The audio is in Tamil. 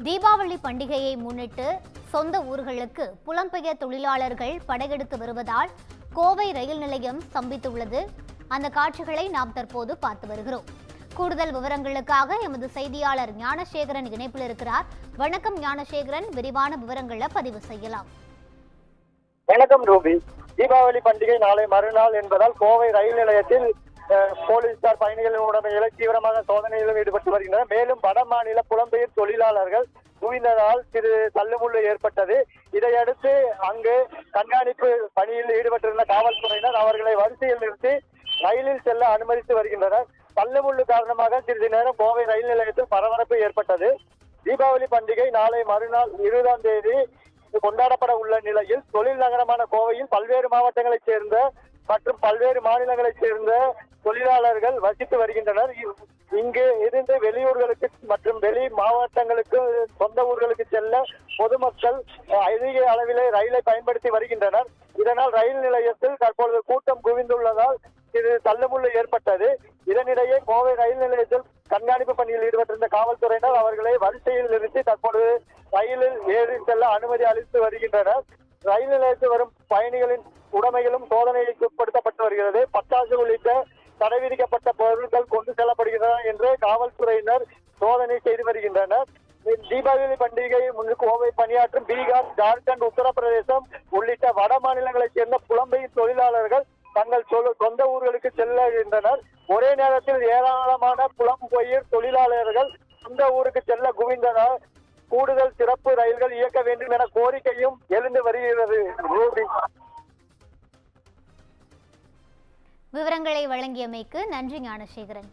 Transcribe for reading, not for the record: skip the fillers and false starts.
தீபாவளி பண்டிகையை முன்னிட்டு சொந்த ஊர்களுக்கு புலம்பெயர் தொழிலாளர்கள் படையெடுத்து வருவதால் கோவை ரயில் நிலையம் ஸ்தம்பித்துள்ளது. அந்த காட்சிகளை நாம் தற்போது பார்த்து வருகிறோம். கூடுதல் விவரங்களுக்காக எமது செய்தியாளர் ஞானசேகரன் இணைப்பில் இருக்கிறார். வணக்கம் ஞானசேகரன், விரிவான விவரங்களை பதிவு செய்யலாம். வணக்கம் ரூபி. தீபாவளி பண்டிகை நாளை மறுநாள் என்பதால் கோவை ரயில் நிலையத்தில் போலீசார் பயணிகளின் உடைமைகளை தீவிரமாக சோதனையிலும் ஈடுபட்டு வருகின்றனர். மேலும் வட மாநில புலம்பெயர் தொழிலாளர்கள் குவிந்ததால் சிறு தள்ளுமுள்ளு ஏற்பட்டது. இதையடுத்து அங்கு கண்காணிப்பு பணியில் ஈடுபட்டிருந்த காவல்துறையினர் அவர்களை வரிசையில் நிறுத்தி ரயிலில் செல்ல அனுமதித்து வருகின்றனர். தள்ளுமுள்ளு காரணமாக சிறிது நேரம் கோவை ரயில் நிலையத்தில் பரபரப்பு ஏற்பட்டது. தீபாவளி பண்டிகை நாளை மறுநாள் 20ஆம் தேதி கொண்டாடப்பட உள்ள நிலையில் தொழில் நகரமான கோவையில் பல்வேறு மாவட்டங்களைச் சேர்ந்த மற்றும் பல்வேறு மாநிலங்களைச் சேர்ந்த தொழிலாளர்கள் வசித்து வருகின்றனர். இங்கு இருந்து வெளியூர்களுக்கு மற்றும் வெளி மாவட்டங்களுக்கு சொந்த ஊர்களுக்கு செல்ல பொதுமக்கள் அதிக அளவிலே ரயிலை பயன்படுத்தி வருகின்றனர். இதனால் ரயில் நிலையத்தில் தற்பொழுது கூட்டம் குவிந்துள்ளதால் இது தள்ளுமுள்ளு ஏற்பட்டது. இதனிடையே கோவை ரயில் நிலையத்தில் கண்காணிப்பு பணியில் ஈடுபட்டிருந்த காவல்துறையினர் அவர்களை வரிசையில் நிறுத்தி தற்பொழுது ரயிலில் ஏறி செல்ல அனுமதி அளித்து வருகின்றனர். ரயில் நிலையத்தில் வரும் பயணிகளின் உடைமைகளும் சோதனைக்கு உட்படுத்தப்பட்டு வருகிறது. பட்டாசு உள்ளிட்ட தடை விதிக்கப்பட்ட பொருட்கள் கொண்டு செல்லப்படுகின்றன என்று காவல்துறையினர் சோதனை செய்து வருகின்றனர். தீபாவளி பண்டிகையை முன்னிட்டு கோவை பணியாற்றும் பீகார், ஜார்க்கண்ட், உத்தரப்பிரதேசம் உள்ளிட்ட வட மாநிலங்களைச் சேர்ந்த புலம்பெயர் தொழிலாளர்கள் தங்கள் சொந்த ஊர்களுக்கு செல்லுகின்றனர். ஒரே நேரத்தில் ஏராளமான புலம்பெயர் தொழிலாளர்கள் சொந்த ஊருக்கு செல்ல குவிந்தனர். கூடுதல் சிறப்பு ரயில்கள் இயக்க வேண்டும் என கோரிக்கையும் எழுந்து வருகிறது. விவரங்களை வழங்கியமைக்கு நன்றி ஞானசேகரன்.